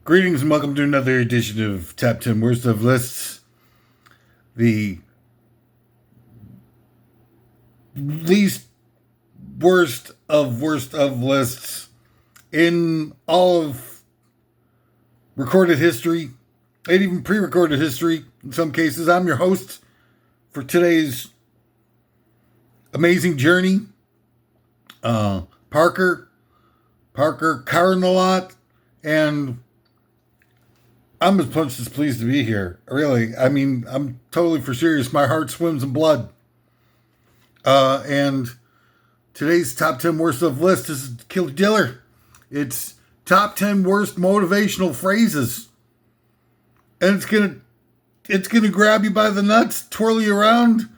Greetings and welcome to another edition of Top 10 Worst of Lists, the least worst of lists in all of recorded history, and even pre-recorded history in some cases. I'm your host for today's amazing journey, Parker Carnalot, and I'm as punched as pleased to be here. Really, I mean, I'm totally for serious. My heart swims in blood. And today's top 10 worst of list is Kill Diller. It's top 10 worst motivational phrases. And it's gonna grab you by the nuts, twirl you around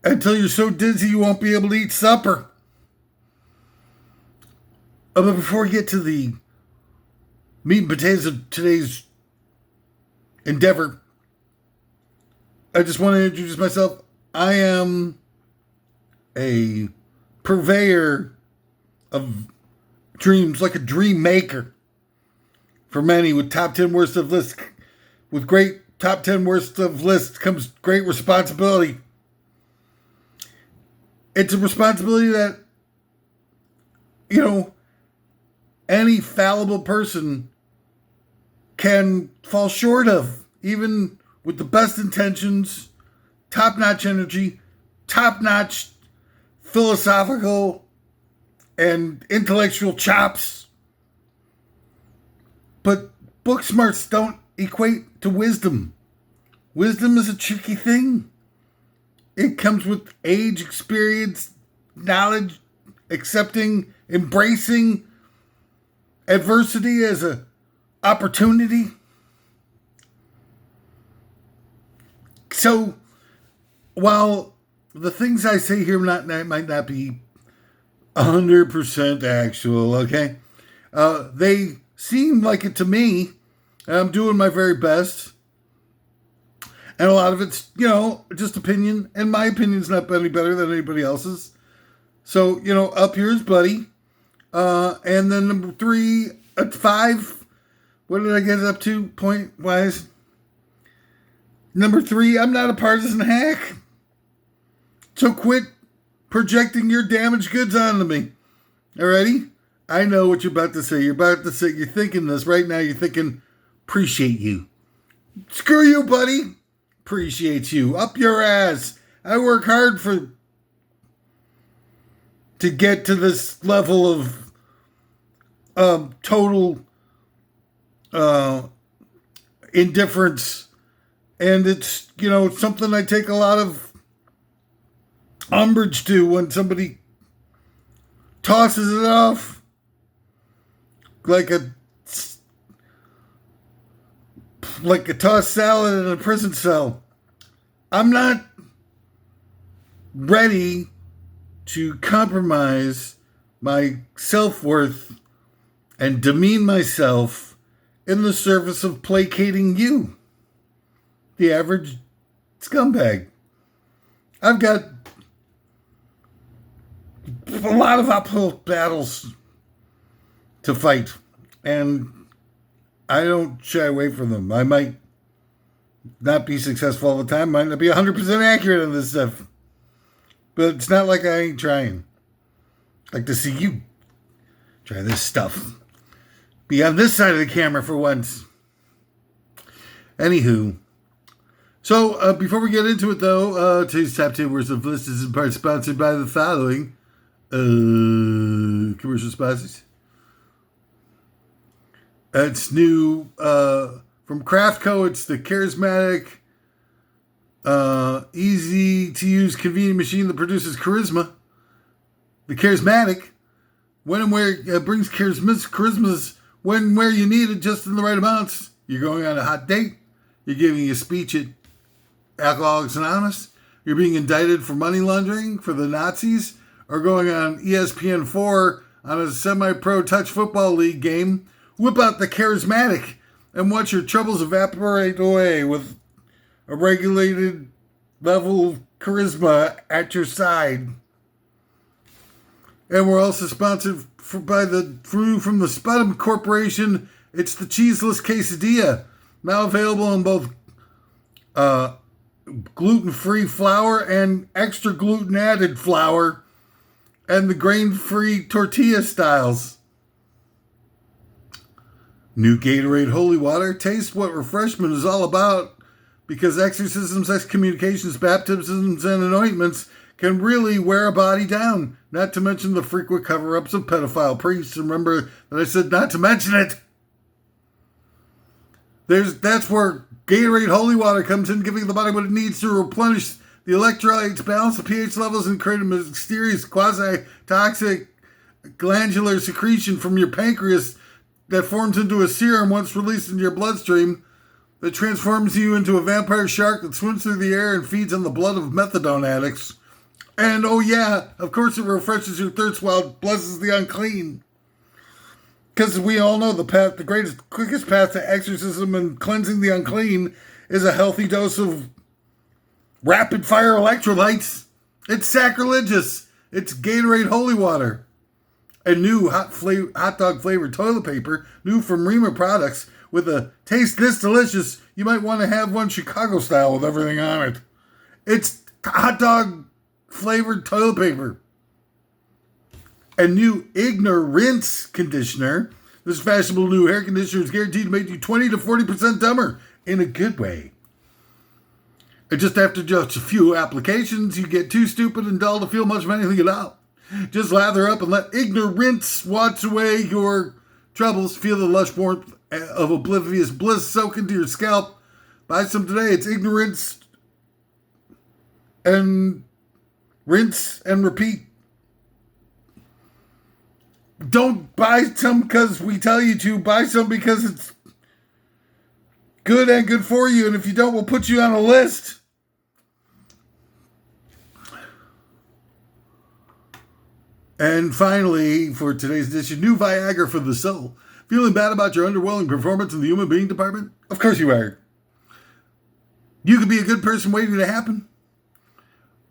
until you're so dizzy you won't be able to eat supper. But before we get to the meat and potatoes of today's endeavor, I just want to introduce myself. I am a purveyor of dreams, like a dream maker for many, with top 10 worst of lists. With great top 10 worst of lists comes great responsibility. It's a responsibility that, any fallible person can fall short of, even with the best intentions, top-notch energy, top-notch philosophical and intellectual chops. But book smarts don't equate to wisdom. Wisdom is a tricky thing. It comes with age, experience, knowledge, accepting, embracing adversity as an opportunity. So, while the things I say here might not be 100% actual, okay? They seem like it to me, and I'm doing my very best. And a lot of it's, just opinion, and my opinion's not any better than anybody else's. So, up yours, buddy. And then number 5, what did I get up to point-wise? Number 3, I'm not a partisan hack. So quit projecting your damaged goods onto me. Alrighty? I know what you're about to say. You're thinking this right now. You're thinking, appreciate you. Screw you, buddy. Appreciate you. Up your ass. I work hard to get to this level of total indifference, and it's something I take a lot of umbrage to when somebody tosses it off like a tossed salad in a prison cell. I'm not ready to compromise my self-worth and demean myself in the service of placating you, the average scumbag. I've got a lot of uphill battles to fight, and I don't shy away from them. I might not be successful all the time, might not be 100% accurate on this stuff, but it's not like I ain't trying. I'd like to see you try this stuff. Be on this side of the camera for once. Anywho. So, before we get into it, though, today's top 10 worst of list is in part sponsored by the following commercial sponsors. It's new from Craftco. It's the charismatic, easy-to-use, convenient machine that produces charisma. The charismatic, when and where brings charismas when and where you need it, just in the right amounts. You're going on a hot date. You're giving a speech at Alcoholics Anonymous. You're being indicted for money laundering for the Nazis, or going on ESPN4 on a semi-pro touch football league game. Whip out the charismatic and watch your troubles evaporate away with a regulated level of charisma at your side. And we're also sponsored from the Sputum Corporation It's the cheeseless quesadilla, now available in both gluten-free flour and extra gluten-added flour, and the grain-free tortilla styles. New Gatorade Holy Water. Taste what refreshment is all about, because exorcisms, excommunications, baptisms, and anointments can really wear a body down. Not to mention the frequent cover-ups of pedophile priests. Remember that I said not to mention it. That's where Gatorade Holy Water comes in, giving the body what it needs to replenish the electrolytes, balance the pH levels, and create a mysterious quasi-toxic glandular secretion from your pancreas that forms into a serum once released into your bloodstream that transforms you into a vampire shark that swims through the air and feeds on the blood of methadone addicts. And oh yeah, of course it refreshes your thirst while it blesses the unclean. Because we all know the greatest, quickest path to exorcism and cleansing the unclean is a healthy dose of rapid fire electrolytes. It's sacrilegious. It's Gatorade Holy Water. And new hot dog flavored toilet paper, new from Reamer Products, with a taste this delicious, you might want to have one Chicago style with everything on it. It's hot dog flavored toilet paper. And new Rinse conditioner. This fashionable new hair conditioner is guaranteed to make you 20 to 40% dumber in a good way. And just after just a few applications, you get too stupid and dull to feel much of anything at all. Just lather up and let Rinse wash away your troubles. Feel the lush warmth of oblivious bliss soak into your scalp. Buy some today. It's Ignorance and rinse and repeat. Don't buy some because we tell you to. Buy some because it's good and good for you. And if you don't, we'll put you on a list. And finally, for today's edition, new Viagra for the soul. Feeling bad about your underwhelming performance in the human being department? Of course you are. You could be a good person waiting to happen.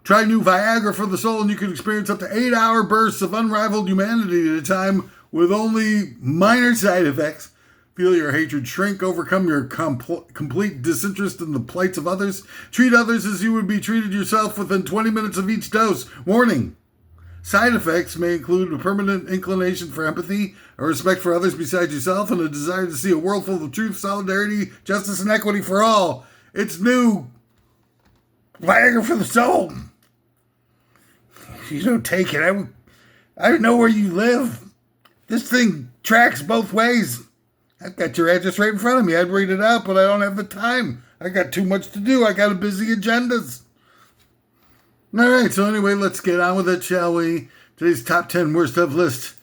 Try new Viagra for the soul and you can experience up to 8-hour bursts of unrivaled humanity at a time with only minor side effects. Feel your hatred shrink, overcome your complete disinterest in the plights of others. Treat others as you would be treated yourself within 20 minutes of each dose. Warning. Side effects may include a permanent inclination for empathy, a respect for others besides yourself, and a desire to see a world full of truth, solidarity, justice, and equity for all. It's new Viagra for the soul. You don't take it. I don't know where you live. This thing tracks both ways. I've got your address right in front of me. I'd read it out, but I don't have the time. I got too much to do. I got a busy agendas. All right, so anyway, let's get on with it, shall we? Today's top 10 worst of list.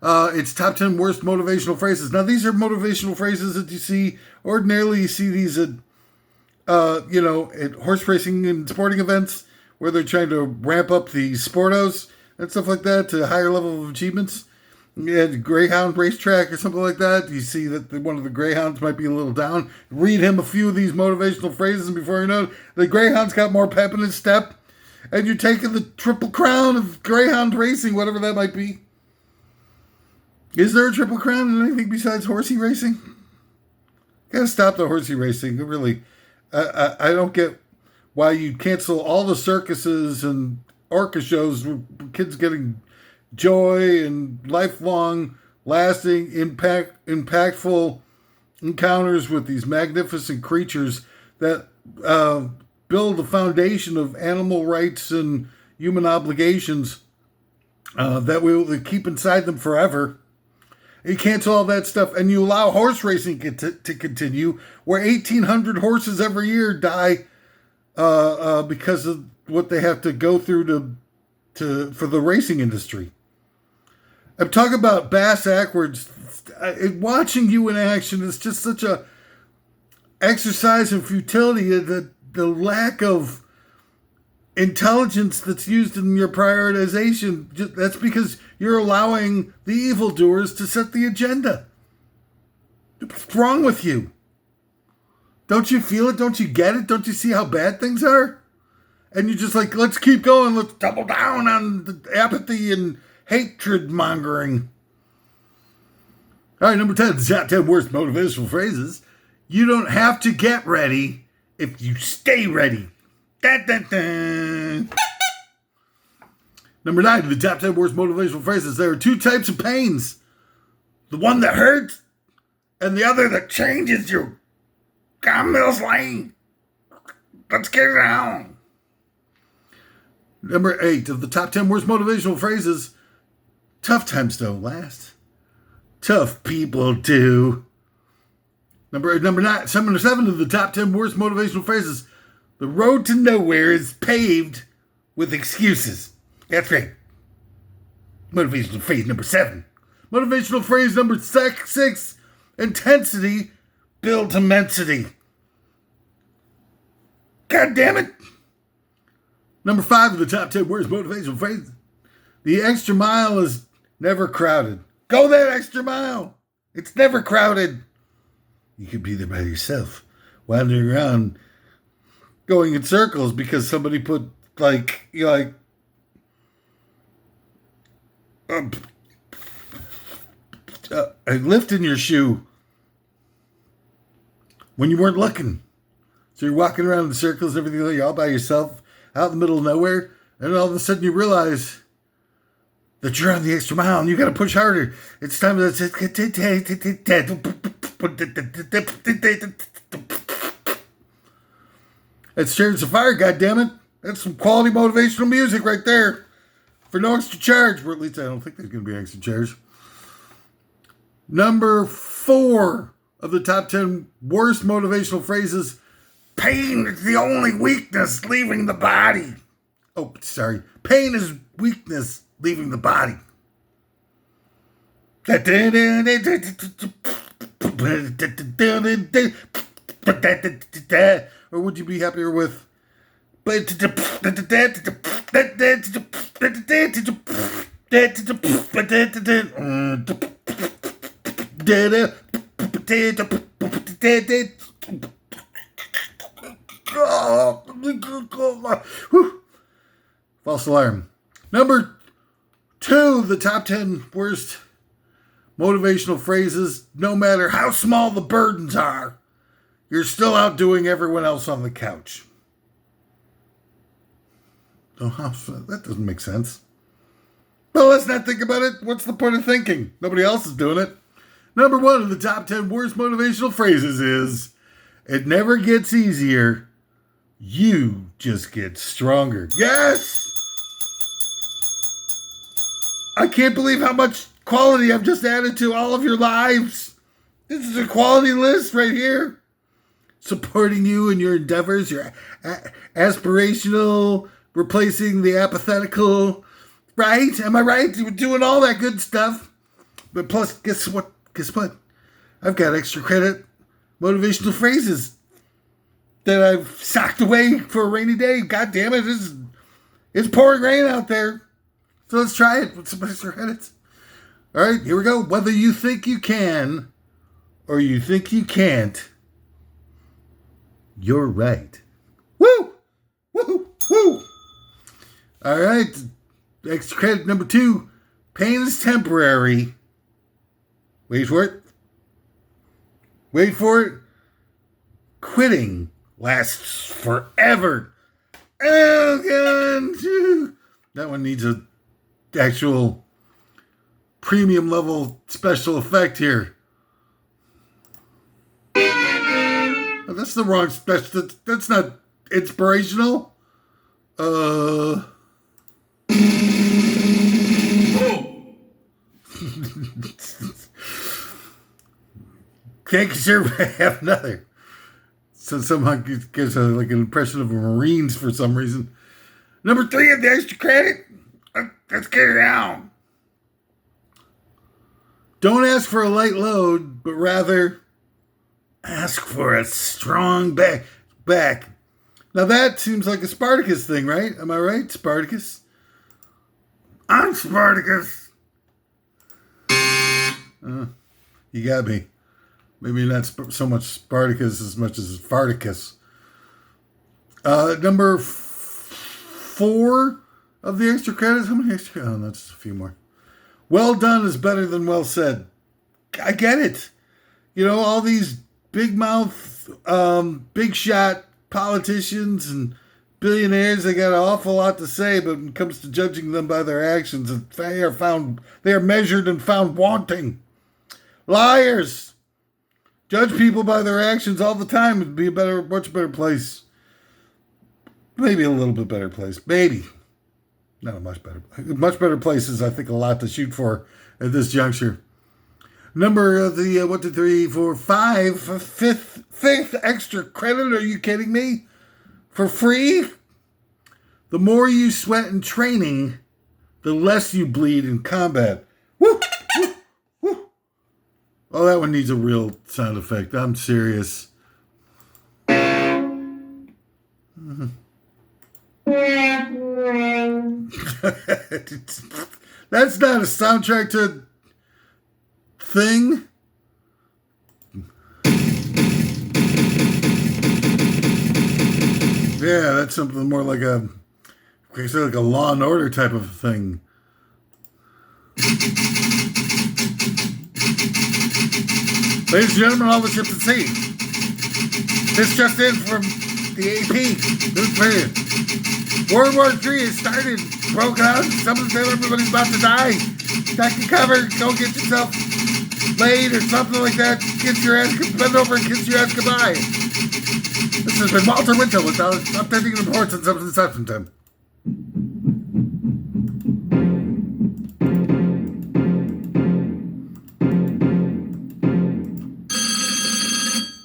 It's top 10 worst motivational phrases. Now, these are motivational phrases that you see. Ordinarily, you see these at horse racing and sporting events where they're trying to ramp up the sportos and stuff like that to a higher level of achievements. At Greyhound racetrack or something like that, you see that one of the Greyhounds might be a little down. Read him a few of these motivational phrases, and before you know it, the Greyhound's got more pep in his step. And you're taking the triple crown of Greyhound racing, whatever that might be. Is there a triple crown in anything besides horsey racing? Gotta stop the horsey racing. Really, I don't get why you cancel all the circuses and orca shows with kids getting joy and lifelong, lasting, impactful encounters with these magnificent creatures that build the foundation of animal rights and human obligations that we will keep inside them forever. You cancel all that stuff and you allow horse racing to continue, where 1,800 horses every year die because of what they have to go through for the racing industry. I'm talking about bass backwards. Watching you in action is just such a exercise in futility. The lack of intelligence that's used in your prioritization, that's because you're allowing the evildoers to set the agenda. What's wrong with you? Don't you feel it? Don't you get it? Don't you see how bad things are? And you're just like, let's keep going. Let's double down on the apathy and hatred mongering. All right, number 10, the top 10 worst motivational phrases. You don't have to get ready if you stay ready. Dun, dun, dun. Number 9, the top 10 worst motivational phrases. There are two types of pains. The one that hurts and the other that changes you. Come, Mills Lane. Let's get it on. Number 8 of the top 10 worst motivational phrases. Tough times don't last. Tough people do. Number 9, 7 of the top 10 worst motivational phrases. The road to nowhere is paved with excuses. That's right. Motivational phrase number 7. Motivational phrase number 6. Intensity builds immensity. God damn it. Number 5 of the top 10 worst motivational phrases. The extra mile is never crowded. Go that extra mile. It's never crowded. You could be there by yourself, wandering around, going in circles because somebody put a lift in your shoe when you weren't looking. So you're walking around in circles and everything, you're all by yourself, out in the middle of nowhere, and all of a sudden you realize that you're on the extra mile and you got to push harder. It's time to... It's Chariots of Fire, goddammit. That's some quality motivational music right there. For no extra charge. Or at least I don't think there's going to be an extra charge. Number 4 of the top 10 worst motivational phrases. Pain is the only weakness leaving the body. Oh, sorry. Pain is weakness leaving the body. Or would you be happier with? False alarm. Number 2, the top 10 worst motivational phrases. No matter how small the burdens are, you're still outdoing everyone else on the couch. Oh, that doesn't make sense. Well, let's not think about it. What's the point of thinking? Nobody else is doing it. Number 1 of the top 10 worst motivational phrases is, it never gets easier. You just get stronger. Yes! I can't believe how much quality I've just added to all of your lives. This is a quality list right here. Supporting you in your endeavors, your aspirational, replacing the apathetical. Right? Am I right? We're doing all that good stuff. But plus, guess what? I've got extra credit motivational phrases that I've socked away for a rainy day. God damn it. It's pouring rain out there. So let's try it with some extra credits. All right, here we go. Whether you think you can or you think you can't, you're right. Woo! Woo! Woo! All right. Extra credit number 2. Pain is temporary. Wait for it. Wait for it. Quitting lasts forever. Oh, God. That one needs a actual premium level special effect here. Oh, that's the wrong special. That's not inspirational. Can't conserve. I have another. So somehow gives an impression of a Marines for some reason. Number 3 of the extra credit. Let's get it out. Don't ask for a light load, but rather ask for a strong back. Now that seems like a Spartacus thing, right? Am I right, Spartacus? I'm Spartacus. You got me. Maybe not so much Spartacus as much as Farticus. Number 4 of the extra credits. How many extra? Oh, that's a few more. Well done is better than well said. I get it. You know, all these big mouth, big shot politicians and billionaires, they got an awful lot to say, but when it comes to judging them by their actions, they are measured and found wanting. Liars. Judge people by their actions all the time. It'd be much better place. Maybe a little bit better place. Maybe. Not a much better. Much better place is, I think, a lot to shoot for at this juncture. Number of the 1, 2, 3, 4, 5, fifth extra credit. Are you kidding me? For free? The more you sweat in training, the less you bleed in combat. Woo! Woo! Woo! Oh, that one needs a real sound effect. I'm serious. Mm-hmm. That's not a soundtrack to thing. Yeah, that's something more like a Law and Order type of thing. Ladies and gentlemen, all the ships at sea. This just in from the AP. World War III has started, broke out. Someone said everybody's about to die. Duck and cover, go get yourself laid or something like that. Bend over and kiss your ass goodbye. This has been Walter Winchell with updating reports on substance time.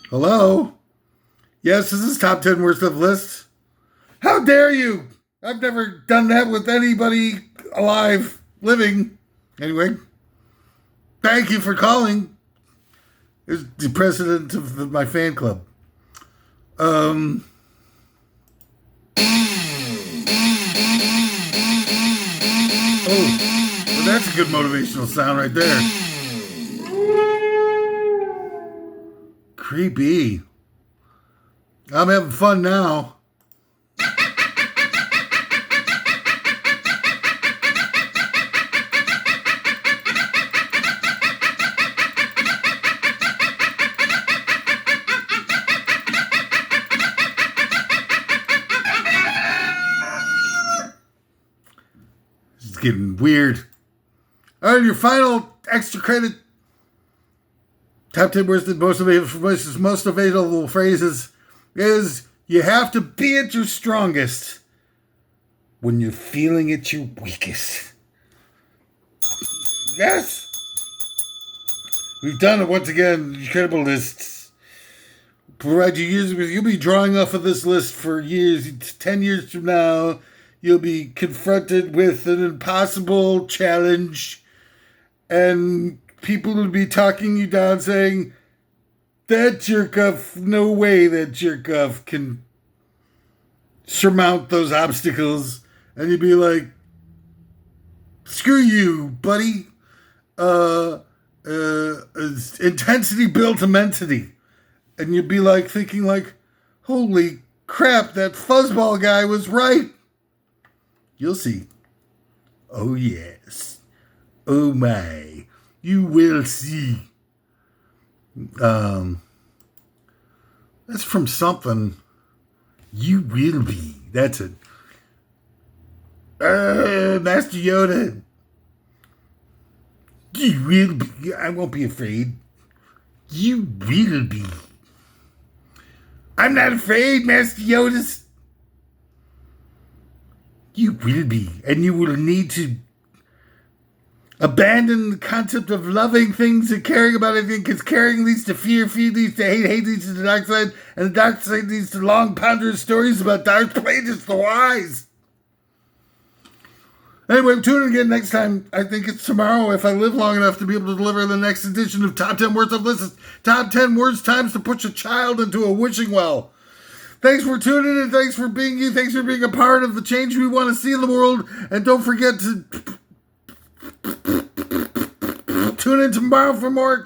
Hello? Yes, this is top 10 worst of list. How dare you? I've never done that with anybody alive, living. Anyway, thank you for calling. It's the president of my fan club. Oh, well, that's a good motivational sound right there. Creepy. I'm having fun now. It's getting weird. All right, your final extra credit. Top 10 worst and most available phrases is you have to be at your strongest when you're feeling at your weakest. Yes. We've done it once again. Incredible lists. Provide you years. You'll be drawing off of this list for years. 10 years from now, you'll be confronted with an impossible challenge, and people will be talking you down, saying, "That jerk off, no way that jerk off can surmount those obstacles." And you'd be like, "Screw you, buddy. Intensity built immensity." And you'd be like, thinking like, "Holy crap, that fuzzball guy was right." You'll see. Oh, yes. Oh, my. You will see. That's from something. You will be. That's it. Master Yoda. You will be. I won't be afraid. You will be. I'm not afraid, Master Yoda. You will be. And you will need to abandon the concept of loving things and caring about anything, because caring leads to fear leads to hate leads to the dark side, and the dark side leads to long, ponderous stories about Darth Plagueis the Wise. Anyway, tune in again next time. I think it's tomorrow, if I live long enough to be able to deliver the next edition of Top 10 Worst of Lists. Top 10 Worst Times to Push a Child into a Wishing Well. Thanks for tuning in. Thanks for being you. Thanks for being a part of the change we want to see in the world. And don't forget to tune in tomorrow for more